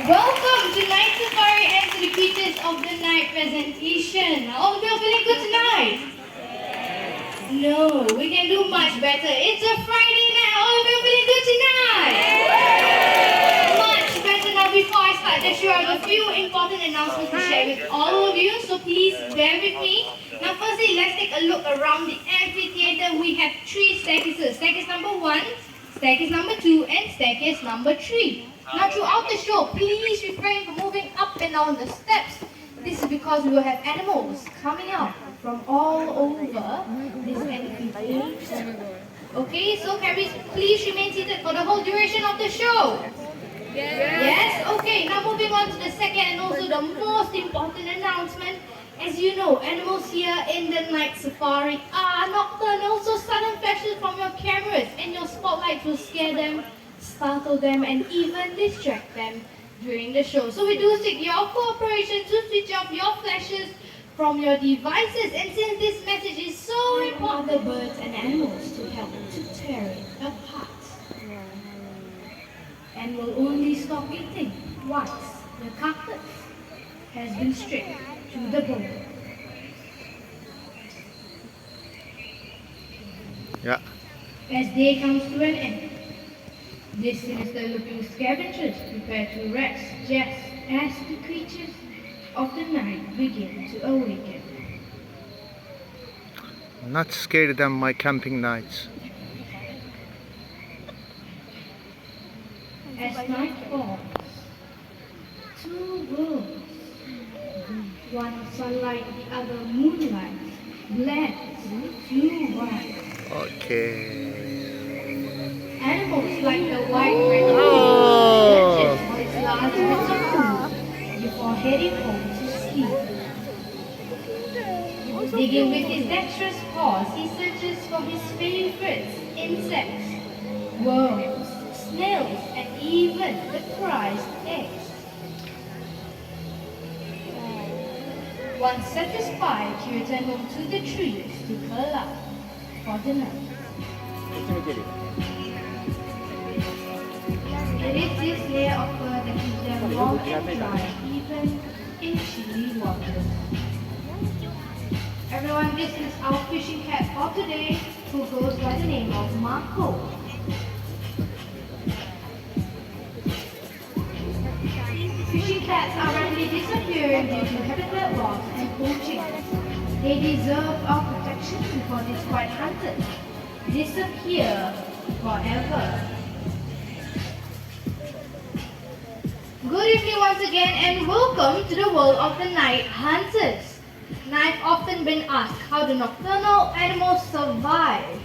Welcome to Night Safari and to the Creatures of the Night presentation. All of you feeling good tonight? No, we can do much better. It's a Friday night. All of you feeling good tonight? Much better. Now before I start the show, I have a few important announcements to share with all of you. So please bear with me. Now firstly, let's take a look around the amphitheater. We have 3 staircases. Staircase number 1, staircase number 2 and staircase number 3. Now throughout the show, please refrain from moving up and down the steps. This is because we will have animals coming out from all over this amphitheater. Okay, so can we please remain seated for the whole duration of the show? Yes? Okay, now moving on to the second and also the most important announcement. As you know, animals here in the night safari are nocturnal, so sudden flashes from your cameras and your spotlights will scare them, startle them, and even distract them during the show. So we do seek your cooperation to switch off your flashes from your devices. And since this message is so important, the birds and animals to help to tear it apart. And will only stop eating once the carcass has been stripped to the bone. Yeah. As day comes to an end, this sinister-looking scavengers prepare to rest just as the creatures of the night begin to awaken. I'm not scared than my camping nights. As night falls, 2 worlds, one sunlight, the other moonlight, blends to one. Okay. Animals like the white raccoon searches for its large bits of food before heading home to sleep. Digging with his dexterous paws, he searches for his favorites, insects, worms, snails, and even the prized eggs. Once satisfied, he returns home to the trees to curl up for the night. It is this layer of fur that keeps them warm and dry, even in chilly waters. Everyone, this is our fishing cat for today, who goes by the name of Marco. Fishing cats are rapidly disappearing due to habitat loss and poaching. They deserve our protection before these white hunters disappear forever. Good evening once again and welcome to the world of the night hunters. Now I've often been asked how do nocturnal animals survive?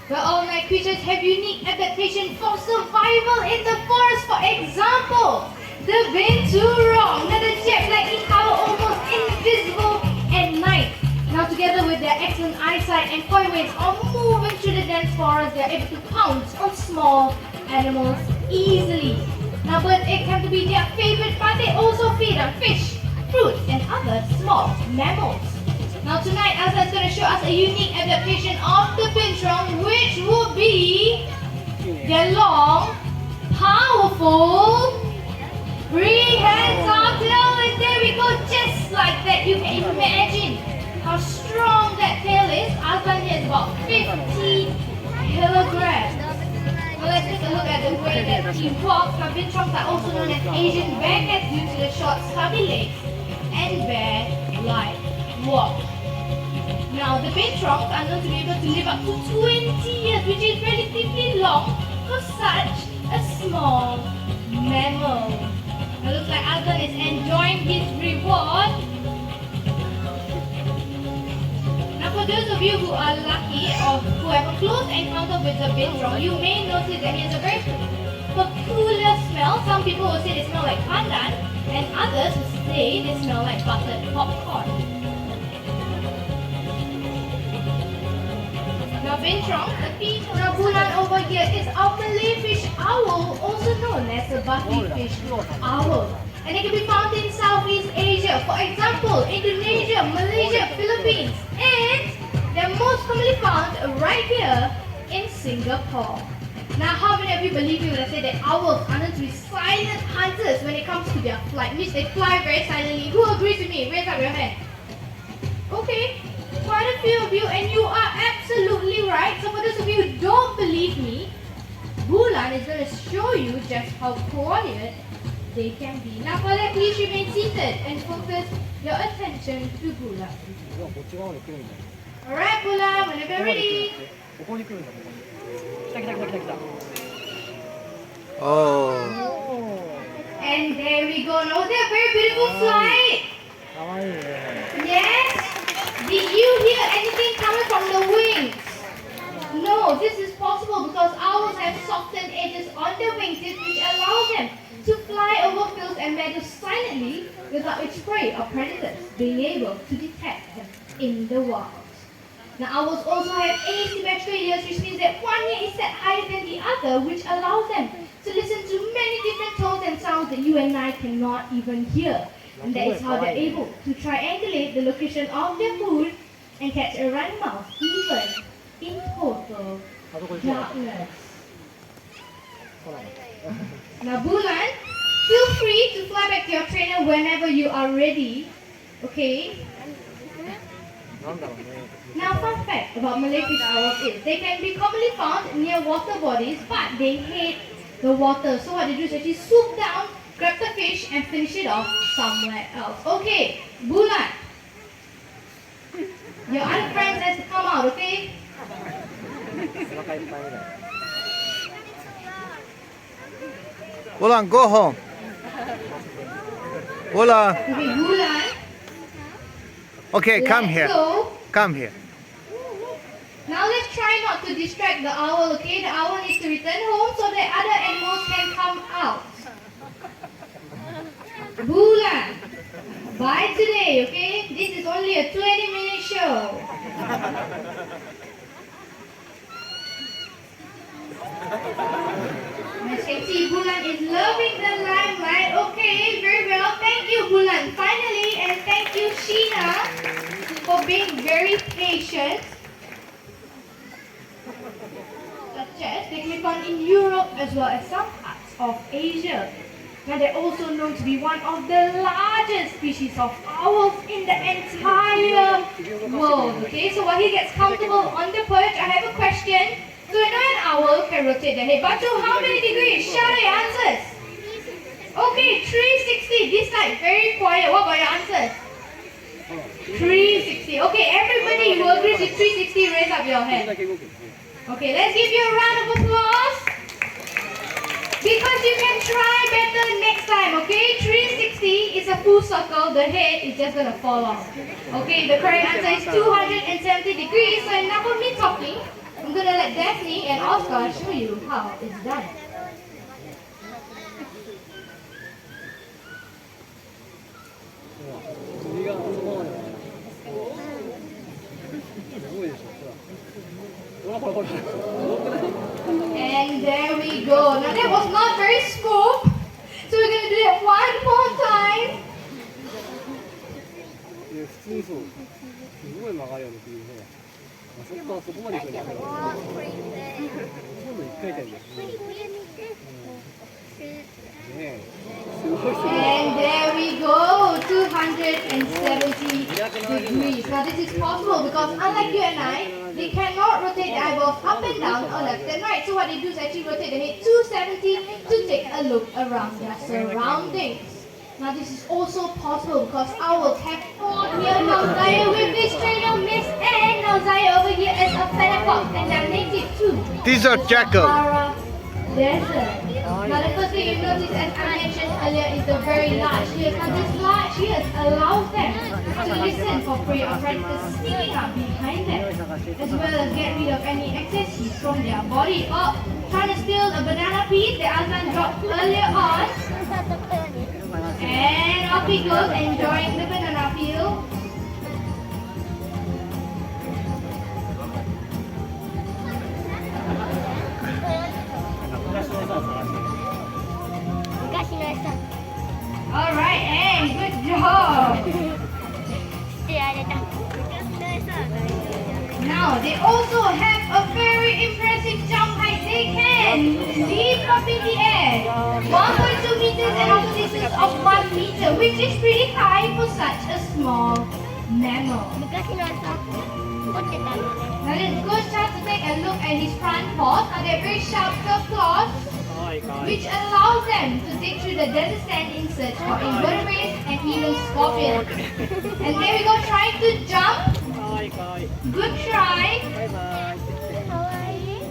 Well, all night creatures have unique adaptation for survival in the forest. For example, the binturong, that is jet black in color, almost invisible at night. Now together with their excellent eyesight and coy ways of moving through the dense forest, they are able to pounce on small animals easily. Now birds' eggs have to be their favorite, but they also feed on fish, fruits, and other small mammals. Now tonight, Elsa is going to show us a unique adaptation of the binturong, which will be their long, powerful, prehensile tail. And there we go, just like that. You can imagine how strong that tail is. Aslan here is about 50 kilograms. Now let's take a look at the way that he walks. Now binturongs are also known as Asian bearcats due to the short stubby legs and bear-like walk. Now the binturongs are known to be able to live up to 20 years, which is relatively long for such a small mammal. Now looks like Aslan is enjoying his reward. Now for those of you who are lucky or who have a close encounter with the binturong, you may notice that he has a very peculiar smell. Some people will say they smell like pandan, and others will say they smell like buttered popcorn. Now binturong, the pink rabulan over here, is our Malay fish owl, also known as the buffy fish owl. And they can be found in Southeast Asia, for example, Indonesia, Malaysia, Philippines, and they're most commonly found right here in Singapore. Now, how many of you believe me when I say that owls are known to be silent hunters when it comes to their flight? Means they fly very silently. Who agrees with me? Raise up your hand. Okay, quite a few of you, and you are absolutely right. So for those of you who don't believe me, Bulan is going to show you just how quiet they can be. Now for that, please remain seated and focus your attention to Bulan. こっち側に来るんだ。 Alright, Bulan, whenever you're ready. ここに来るんだ。ここに。来た来た来た来た来た。 Oh. And there we go. Now they're very beautiful flight. かわいいね。 Yes? Did you hear anything coming from the wings? No, this is possible because owls have softened edges on their wings which allow them to fly over fields and meadows silently without its prey or predators being able to detect them in the wild. Now owls also have asymmetrical ears, which means that one ear is set higher than the other, which allows them to listen to many different tones and sounds that you and I cannot even hear. And that is how they're able to triangulate the location of their food and catch a running mouse even in total あ、どこ行くの？ darkness. ほら。 Now Bulan, feel free to fly back to your trainer whenever you are ready. Okay? なんだろうね。 Now fun fact about Malay fish owls is they can be commonly found near water bodies, but they hate the water. So what they do is actually swoop down, grab the fish and finish it off somewhere else. Okay, Bulan. Your other friends has to come out, okay? お腹いっぱいだよ。 Bulan, go home. Bulan. Okay, Bulan. Okay, come Let's here. go. Come here. Now let's try not to distract the owl, okay? The owl needs to return home so that other animals can come out. Bulan, bye today, okay? This is only a 20-minute show. As you can see, Bulan is loving the limelight. Okay, very well. Thank you, Bulan. Finally, and thank you, Sheena, for being very patient. Such as they can be found in Europe as well as some parts of Asia. Now they're also known to be one of the largest species of owls in the entire world. Okay, so while he gets comfortable on the perch, I have a question. So I know an owl can rotate their head, but to how many degrees? Shout out your answers. Okay, 360. This side, very quiet. What about your answers? 360. Okay, everybody who agrees with 360, raise up your hand. Okay, let's give you a round of applause. Because you can try better next time, okay? 360 is a full circle, the head is just gonna fall off. Okay, the correct answer is 270 degrees, so enough of me talking. I'm gonna let Daphne and Oscar show you how it's done. And there we go. Now that was not very smooth. So we're gonna do it one more time. 普通にそう。すごい曲がるよねっていうほら。あそこはそこまで行くんだけど。ほとんど一回転で。ねえ。すごいすごい。 And there we go, 270 degrees. Now this is possible because unlike you and I, they cannot rotate the eyeballs up and down or left and right. So what they do is actually rotate the head 270 to take a look around their surroundings. Now this is also possible because owls have fought near Nozaya with this trainer, Miss Anne. Nozaya over here is a feather fox and they're native to These are jackal. Sahara Desert. Now the first thing you notice, as I mentioned earlier, is the very large ears. Now these large ears allows them to listen for prey or predators sneaking up behind them, as well as get rid of any excess heat from their body. Oh, trying to steal a banana piece that Azan dropped earlier on. And off he goes, enjoying the banana peel. Alright, and good job. Now, they also have a very impressive jump height. They can and leap up in the air. 1.2 meters and also distance of 1 meter, which is pretty high for such a small mammal. 昔のさ、掘ってたのね。 Now let's go start to take a look at his front paws. Now they're very sharp curved claws, かわいいかわいい which allows them to dig through the desert sand in search for invertebrates and even scorpions. And there we go, trying to jump. かわいいかわいい Good try. バイバイかわいい。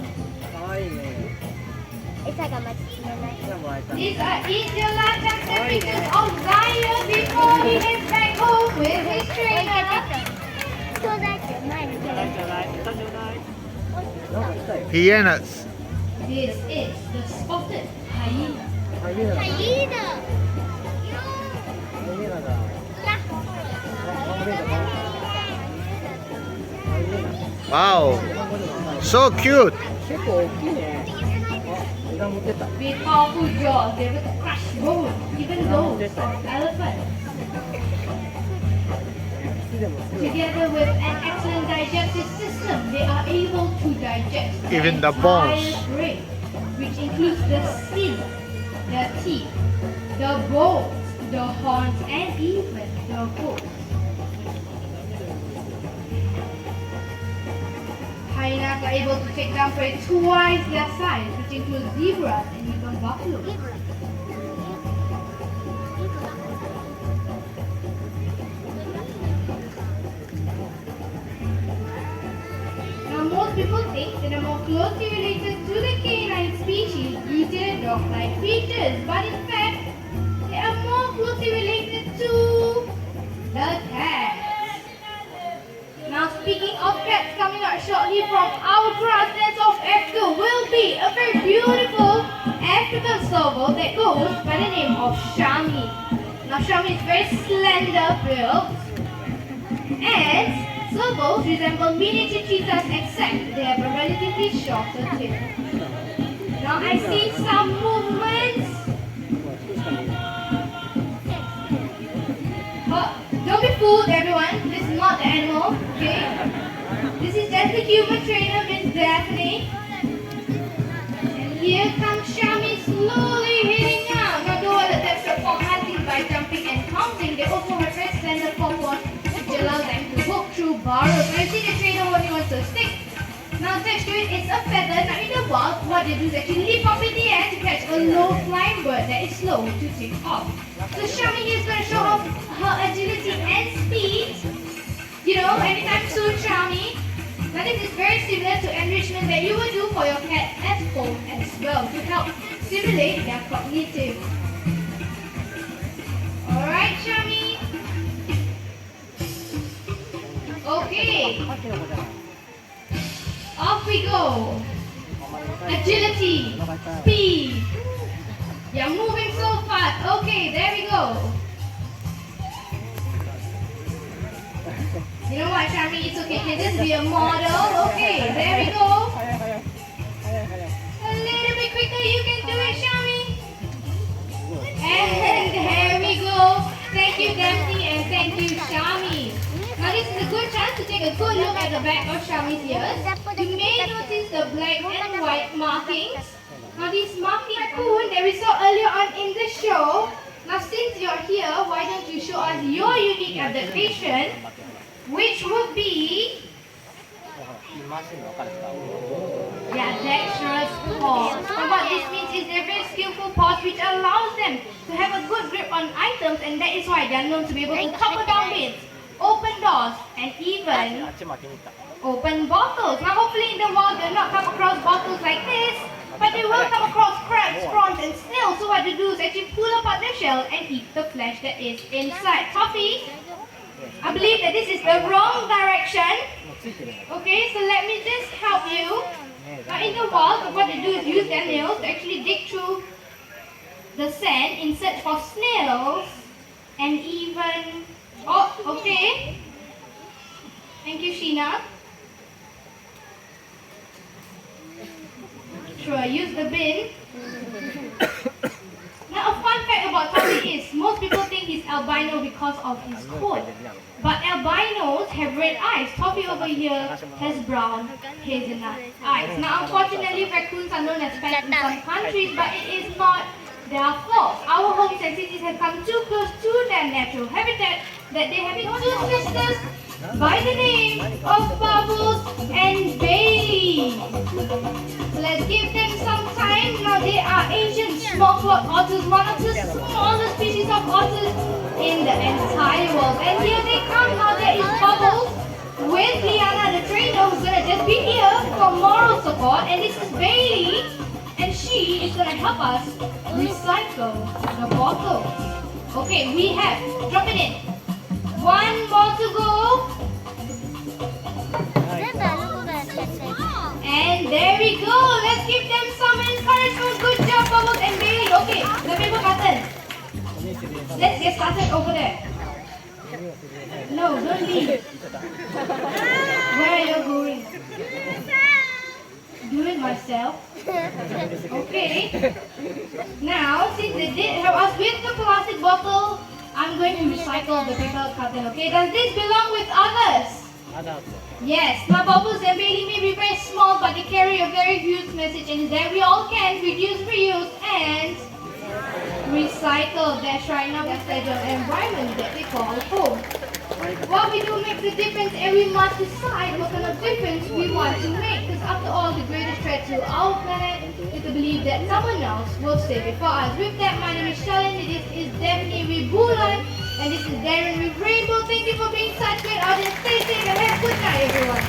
かわいいね餌が待ちきれない。じゃあもらえた These are easier last and pictures of Zion before he heads back home with his trainer. ちょうだいって前にちょうだいちょうだいちょうだいなんか来たよ Hyenas. This is the spotted hyena. ハイエナだはい、いいだ。ハイエナだハイエナだハイエナ Wow. So cute. 結構大きいねあ枝持ってた With powerful jaws, they will crush bone, even those of elephants. 木でもすぐ Together with an excellent digestive system, they are able to digest Even the entire bones. prey, which includes the skin, the teeth, the bones, the horns, and even the hooves. Hyenas are able to take down prey twice their size, which includes zebras and even buffalo. Now, most people think that are more closely related to the canine species due to their dog-like features, but in fact, they are more closely related to the cats. Now, speaking of cats, coming out shortly from our grasslands of Africa will be a very beautiful African serval that goes by the name of Shami. Now, Shami is very slender built, and servals resemble miniature cheetahs except they have a relatively shorter tail. Now, I see some movements. But don't be fooled, everyone. This is not the animal, okay? This is just the human trainer, Miss Daphne. And here comes Shami slowly heading out. Now, though the types perform hunting by jumping and pouncing, they also have very slender forepaws, which allows them to poke through burrows. Now, you see the trainer holding on to a stick. Now, attached to it is a feather. Now, in the wild, what they do is actually leap up in the air to catch a low-flying bird that is slow to take off. So, Shami is going to show off her agility and speed. You know, anytime soon, Shami. Now, this is very similar to enrichment that you would do for your cat at home as well to help stimulate their cognitive. Alright, Shami. Okay, さっきの子じゃない off we go. お前の Agility, お腹痛い speed. You're moving so fast. Okay, there we go. You know what, Shami? It's okay. You can just be a model. Okay, there we go. 早い早い早い早い A little bit quicker. You can do it, Shami. And there we go. Thank you, Daphne, and thank you, Shami. Now this is a good chance to take a good look at the back of Shami's ears. You may notice the black and white markings. Now this marking coon that we saw earlier on in the show. Now since you're here, why don't you show us your unique adaptation, which would be マシンの分かるか yeah, dexterous paws. So what this means is they're very skillful paws which allows them to have a good grip on items, and that is why they're known to be able to topple down beds, open doors, and even あっち巻きに行った open bottles. Now hopefully in the wild they'll not come across bottles like this, but they will come across crabs, prawns, and snails. So what they do is actually pull apart the shell and eat the flesh that is inside. Toffee, I believe that this is the wrong direction. もうついてるね Okay, so let me just help you. Now in the wild, what they do is use their nails to actually dig through the sand in search for snails and even... Oh, okay. Thank you, Sheena. Sure, use the bin. Now a fun fact about Toffee is most people think he's albino because of his coat. But albinos have red eyes. Toffee over here has brown hazelnut eyes. Now, unfortunately, raccoons are known as pets in some countries, but it is not their fault. Our homes and cities have come too close to their natural habitat that they have been two sisters by the name of Bubbles and Bailey. Let's give them some time. Now they are Asian small-clawed otters, one of the smallest species of otters in the entire world. And here they come. Now there is Bubbles with Liana the trainer who's gonna just be here for moral support. And this is Bailey, and she is gonna help us recycle the bottle. Okay, we have, drop it in. One more to go. And there we go. Let's give them some encouragement. Good job, Bubbles and Bailey. Okay, the paper carton. Let's get started over there. No, don't leave. Where are you going? Do it myself. Okay. Now, since they did help us with the plastic bottle, I'm going to recycle the paper carton. Okay, does this belong with others? Yes. Now, Bubbles and Bailey may be very small, but they carry a very huge message, and that we all can reduce, reuse, and recycle. That's right. Now, we study an environment that we call home. What we do makes a difference, and we must decide what kind of difference we want to make. Because after all, the greatest threat to our planet is to believe that someone else will save it for us. With that, my name is Shalin. This is Daphne with Bulan, and this is Darren with Rainbow. Thank you for being such great audience. Stay safe and have a good night, everyone.